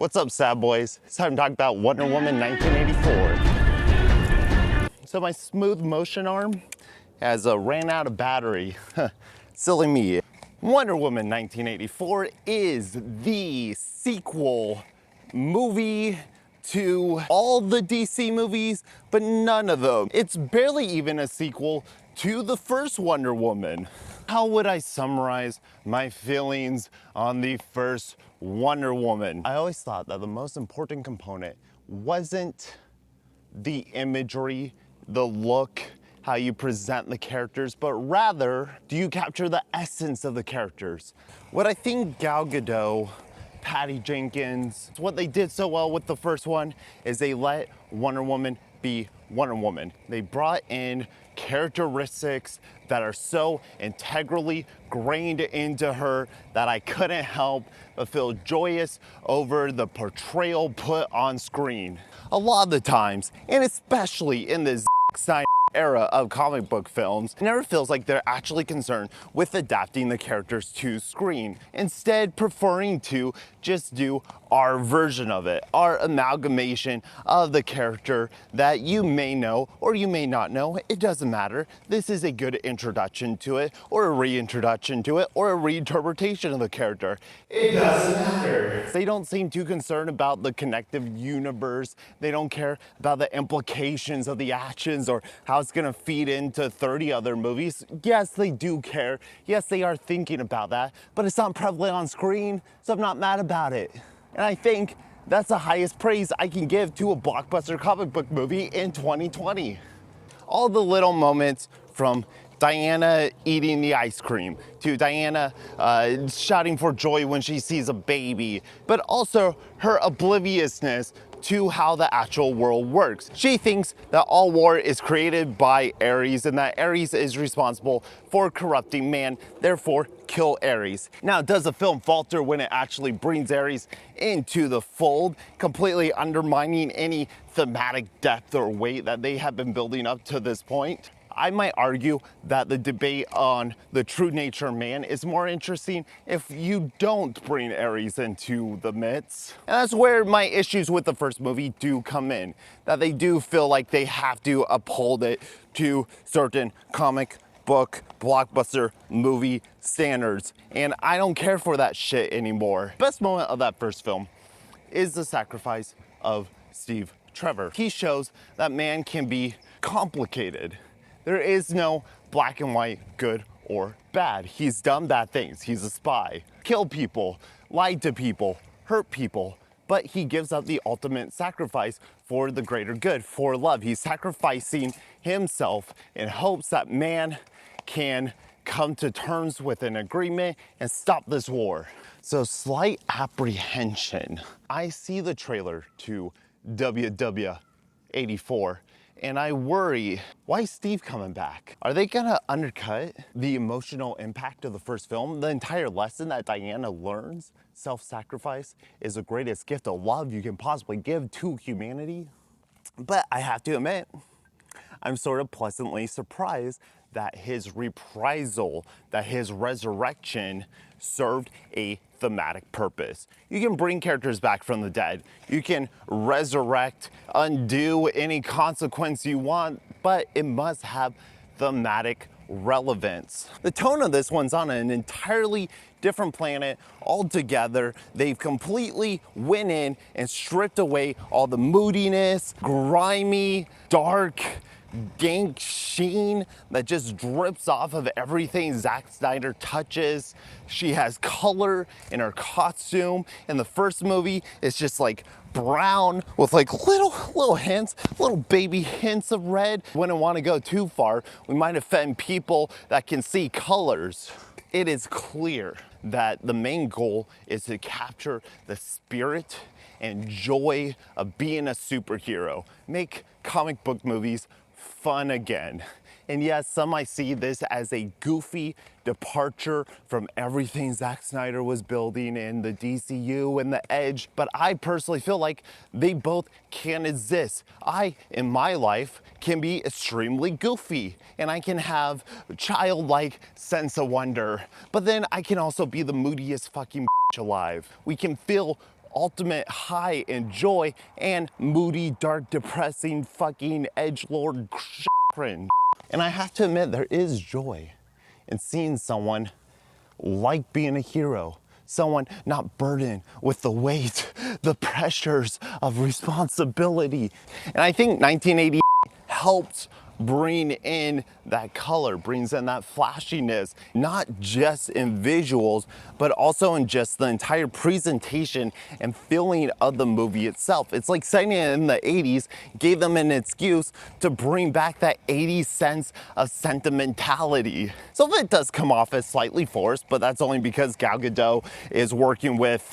What's up, sad boys? It's time to talk about Wonder Woman 1984. So my smooth motion arm has ran out of battery. Silly me. Wonder Woman 1984 is the sequel movie to all the DC movies, but none of them. It's barely even a sequel to the first Wonder Woman. How would I summarize my feelings on the first Wonder Woman? I always thought that the most important component wasn't the imagery, the look, how you present the characters, but rather, do you capture the essence of the characters? What I think Gal Gadot, Patty Jenkins, what they did so well with the first one is they let Wonder Woman be Wonder Woman. They brought in characteristics that are so integrally grained into her that I couldn't help but feel joyous over the portrayal put on screen. A lot of the times, and especially in this Snyder era of comic book films, it never feels like they're actually concerned with adapting the characters to screen, instead preferring to just do our version of it, our amalgamation of the character that you may know or you may not know. It doesn't matter. This is a good introduction to it, or a reintroduction to it, or a reinterpretation of the character. It doesn't matter. They don't seem too concerned about the connective universe. They don't care about the implications of the actions or how it's gonna feed into 30 other movies. Yes, they do care. Yes, they are thinking about that, but it's not prevalent on screen, so I'm not mad about it. And I think that's the highest praise I can give to a blockbuster comic book movie in 2020. All the little moments, from Diana eating the ice cream to Diana shouting for joy when she sees a baby, but also her obliviousness to how the actual world works. She thinks that all war is created by Ares and that Ares is responsible for corrupting man, therefore kill Ares. Now, does the film falter when it actually brings Ares into the fold, completely undermining any thematic depth or weight that they have been building up to this point? I might argue that the debate on the true nature of man is more interesting if you don't bring Ares into the midst. And that's where my issues with the first movie do come in, that they do feel like they have to uphold it to certain comic book blockbuster movie standards, and I don't care for that shit anymore. Best moment of that first film is the sacrifice of Steve Trevor. He shows that man can be complicated. There is no black and white, good or bad. He's done bad things. He's a spy, killed people, lied to people, hurt people, but he gives up the ultimate sacrifice for the greater good, for love. He's sacrificing himself in hopes that man can come to terms with an agreement and stop this war. So, slight apprehension. I see the trailer to WW84 and I worry, why is Steve coming back? Are they gonna undercut the emotional impact of the first film? The entire lesson that Diana learns, self-sacrifice is the greatest gift of love you can possibly give to humanity. But I have to admit, I'm sort of pleasantly surprised that his reprisal, that his resurrection served a thematic purpose. You can bring characters back from the dead. You can resurrect, undo any consequence you want, but it must have thematic relevance. The tone of this one's on an entirely different planet altogether. They've completely went in and stripped away all the moodiness, grimy, dark, dank sheen that just drips off of everything Zack Snyder touches. She has color in her costume. In the first movie, it's just like brown with like little hints, little baby hints of red. Wouldn't want to go too far. We might offend people that can see colors. It is clear that the main goal is to capture the spirit and joy of being a superhero. Make comic book movies fun again. And yes, some might see this as a goofy departure from everything Zack Snyder was building in the DCU and the Edge, but I personally feel like they both can exist. I, in my life, can be extremely goofy, and I can have childlike sense of wonder, but then I can also be the moodiest fucking alive. We can feel ultimate high and joy and moody, dark, depressing, fucking edgelord cringe. And I have to admit, there is joy in seeing someone like being a hero, someone not burdened with the weight, the pressures of responsibility. And I think 1980 helped bring in that color, brings in that flashiness, not just in visuals, but also in just the entire presentation and feeling of the movie itself. It's like setting it in the 80s gave them an excuse to bring back that 80s sense of sentimentality. So it does come off as slightly forced, but that's only because Gal Gadot is working with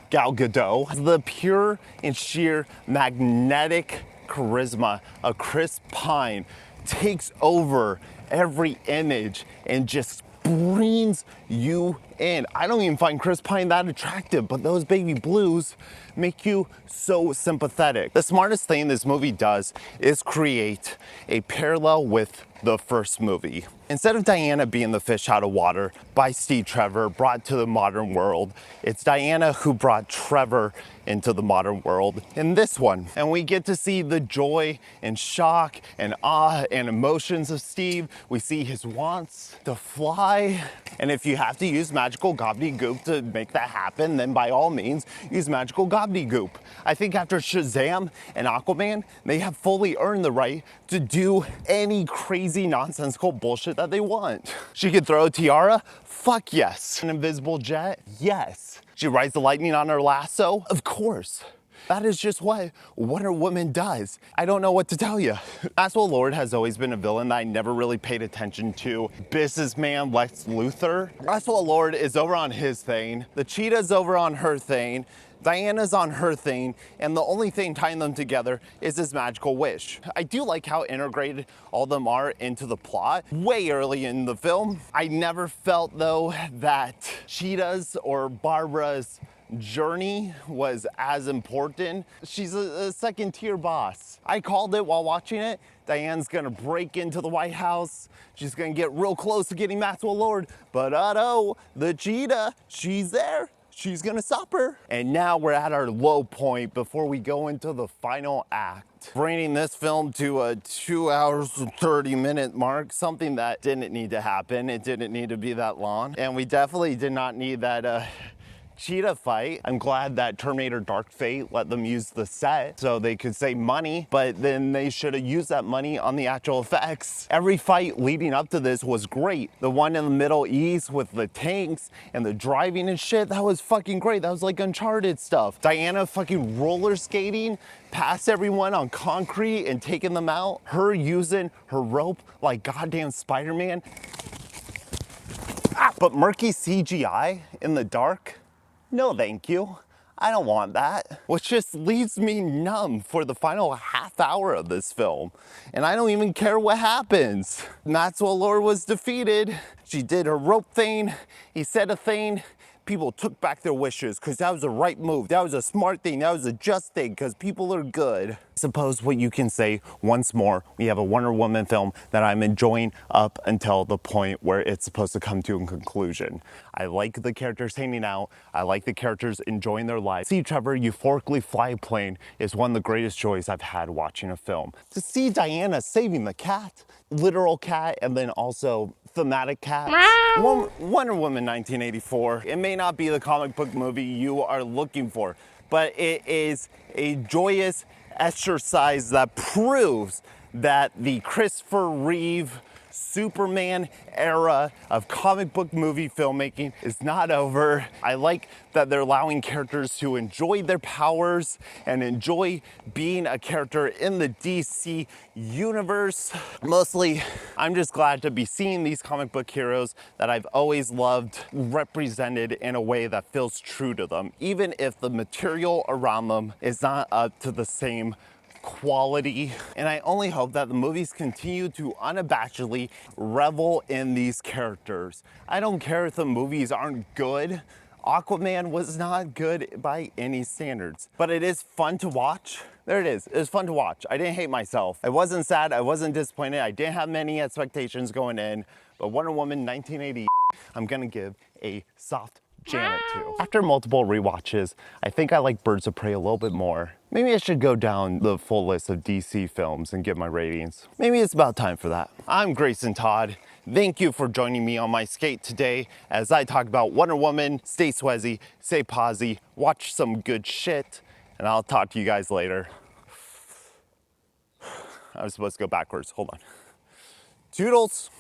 Gal Gadot. The pure and sheer magnetic charisma of Chris Pine takes over every image and just brings you in. I don't even find Chris Pine that attractive, but those baby blues make you so sympathetic. The smartest thing this movie does is create a parallel with the first movie. Instead of Diana being the fish out of water by Steve Trevor brought to the modern world, it's Diana who brought Trevor into the modern world in this one. And we get to see the joy and shock and awe and emotions of Steve. We see his wants to fly. And if you have to use magical gobbledygook to make that happen, then by all means, use magical gobbledygook. I think after Shazam and Aquaman, they have fully earned the right to do any crazy nonsensical bullshit that they want. She could throw a tiara? Fuck yes. An invisible jet? Yes. She rides the lightning on her lasso? Of course. That is just what Wonder Woman does. I don't know what to tell you. Maxwell Lord has always been a villain that I never really paid attention to. Businessman Lex Luthor. Maxwell Lord is over on his thing. The Cheetah's over on her thing. Diana's on her thing, and the only thing tying them together is this magical wish. I do like how integrated all of them are into the plot way early in the film. I never felt, though, that Cheetah's or Barbara's journey was as important. She's a second tier boss. I called it while watching it. Diane's gonna break into the White House. She's gonna get real close to getting Maxwell Lord, but oh, the Cheetah, she's there. She's gonna stop her. And now we're at our low point before we go into the final act. Bringing this film to a 2 hours and 30-minute mark, something that didn't need to happen. It didn't need to be that long. And we definitely did not need that cheetah fight. I'm glad that Terminator Dark Fate let them use the set so they could save money, but then they should have used that money on the actual effects. Every fight leading up to this was great. The one in the Middle East with the tanks and the driving and shit, that was fucking great. That was like Uncharted stuff. Diana fucking roller skating past everyone on concrete and taking them out. Her using her rope like goddamn Spider-Man. But murky CGI in the dark? No, thank you. I don't want that. Which just leaves me numb for the final half hour of this film. And I don't even care what happens. Maxwell Lord was defeated. She did her rope thing. He said a thing. People took back their wishes because that was the right move. That was a smart thing. That was a just thing because people are good. I suppose what you can say once more, we have a Wonder Woman film that I'm enjoying up until the point where it's supposed to come to a conclusion. I like the characters hanging out. I like the characters enjoying their lives. See Trevor euphorically fly a plane is one of the greatest joys I've had watching a film. To see Diana saving the cat, literal cat, and then also thematic cats. Wonder Woman 1984. It may not be the comic book movie you are looking for, but it is a joyous exercise that proves that the Christopher Reeve Superman era of comic book movie filmmaking is not over. I like that they're allowing characters to enjoy their powers and enjoy being a character in the DC universe. Mostly, I'm just glad to be seeing these comic book heroes that I've always loved represented in a way that feels true to them, even if the material around them is not up to the same quality. And I only hope that the movies continue to unabashedly revel in these characters. I don't care if the movies aren't good. Aquaman was not good by any standards, but it is fun to watch. There it is. It was fun to watch. I didn't hate myself. I wasn't sad. I wasn't disappointed. I didn't have many expectations going in, but Wonder Woman 1980, I'm gonna give a soft jam it to. After multiple rewatches, I think I like Birds of Prey a little bit more. Maybe I should go down the full list of DC films and give my ratings. Maybe it's about time for that. I'm Grayson Todd. Thank you for joining me on my skate today as I talk about Wonder Woman. Stay swazzy, stay posy, watch some good shit, and I'll talk to you guys later. I was supposed to go backwards. Hold on. Toodles.